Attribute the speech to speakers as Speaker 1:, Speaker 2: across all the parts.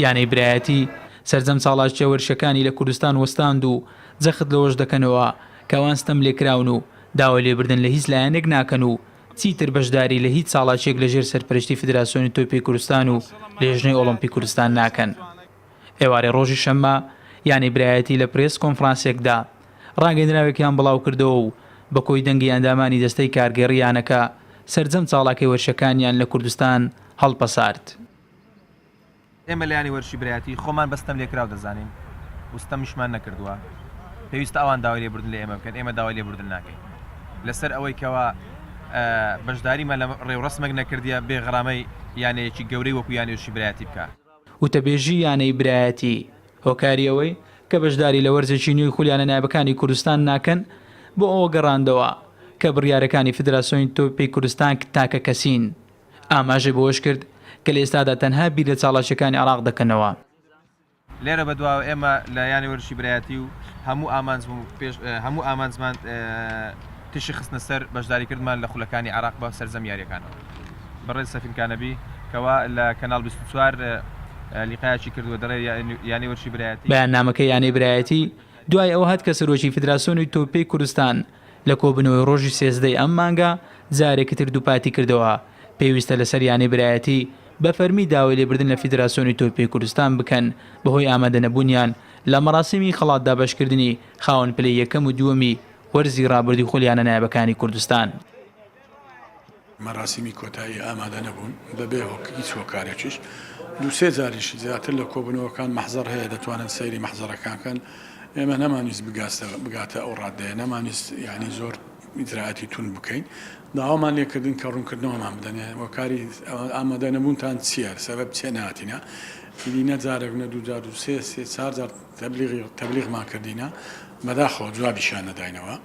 Speaker 1: یانەی برایەتی سەرجەم چاڵاکیە وەرشەکانی لە کوردستان وەستاند و جەخت لەوەش دەکەنەوە کەوان ستەم لێکراون و داوا لێبردن لە هیچ لایەنێک ناکەن و چیتر بەشداری لە هیچ چاڵاکێک لەژێر سەرپەرشتی فیدراسیۆنی تۆپی کوردستان و لێژنەی ئۆڵۆمپی کوردستان ناکەن. ئێوارەی ڕۆژی شەممە یانەی برایەتی لە پرێس کۆنفرانسێکدا ڕاگەیەندراوێکیان بڵاو کردەوە و بە کۆی دەنگی ئەندامانی دەستەی کارگەڕیانەکە سەرجەم چاڵاکەی وەرشەکانیان لە کوردستان هەڵپەسارد.
Speaker 2: ئێمە لایانی وەرشی برایەتی خۆمان بەستەم لێکراو دەزانین وستەمیشمان نەکردووە پێویستە ئەوان داوای لێبوردن لە ئێمە بکەن ئێمە داوای لێبوردن ناکەین لەسەر ئەوەی کەوا بەشداریمان لە ڕێوڕسمێک نەکردیە بێغەڕامەی یانەیەکی گەورەی وەکو یانی وەرشی برایەتی بکە.
Speaker 1: وتەبێژی یانەی برایەتی هۆکاری ئەوەی کە بەشداری لە وەرزێکی نوێی خولیانە نایبەکانی کوردستان ناکەن بۆ ئەوە گەڕاندەوە کە بڕیارەکانی فیدراسیۆنی تۆپی کوردستان تاکە کەسین ئاماژەی بۆش کرد کە لە ئێستادا تەنها بیر لە چاڵاکیەکانی عێراق دەکەنەوە.
Speaker 2: لێرە بەدواوە ئێمە لە یانی وەرشی برایەتی و هەموو ئامانجمان تشی خستنە سەر بەشداریکردمان لە خولەکانی عێراق بە سەرجەم یاریەکانەوە. بەڕێز سەفینکانەبی کەوا لە کەناڵ 24 لیقایەکی کردووە دەڕێ یانی وەرشی برایەتی.
Speaker 1: بەیاننامەکەی یانەی برایەتی دوای ئەوە هات کە سەرۆکی فیدراسیۆنی تۆپی کوردستان لە کۆبنەوەی ڕۆژی سێزدەی ئەم مانگە جارێکی تر دووپاتی کردەوە پێویستە لەسەر یانەی برایەتی بە فەرمی داوای لێبردن لە فیدراسیۆنی تۆپی کوردستان بکەن بەهۆی ئامادە نەبوونیان لە مەراسیمی خەڵاتدا بەشکردنی خاوەن پلەی یەکەم و دووەمی وەرزی ڕابردی خولیانە نایبەکانی کوردستان.
Speaker 3: مەراسیمی کۆتایی ئامادە نەبوون بەبێ هیچ هۆکارێکیش دووسێ جاریشی زیاتر لە کۆبنەوەکان مەحزەر هەیە دەتوانن سەیری مەحزەرەکانکەن ئێمە نەمانویست بگاتە ئەو ڕادەیە نەمانویست یعنی زۆر ئیجراعاتی تون بکەین داوامان لێکردن کە ڕوونکردنەوەمان بدەنێ وەکاری ئامادە نەبوونتان چییە سەبەب چێ نهاتینە دیدینە جارێک نە دوو جار و سێ چوار جار تەبلیغمان کردینە بەداخەوە جوابیشیان نەداینەوە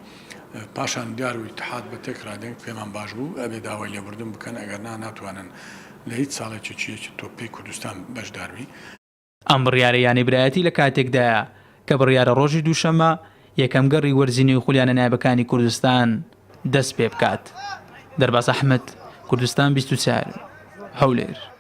Speaker 3: پاشان دیار و ئیتحاد بە تێکرادێک پێمان باش بوو ئەبێ داوای لێبوردن بکەن ئەگەر ناتوانن لە هیچ ساڵێکی چیەکی تۆپی کوردستان بەشداروی.
Speaker 1: ئەم بڕیارە یانی برایەتی لە کاتێکدایە کە بڕیارە ڕۆژی دووشەمە یەکەم گەڕی وەرزینەی خولیانە نایبەکانی کوردستان دەست پێ بکات. دەرباز ئەحمەد، کوردستان 24 هەولێر.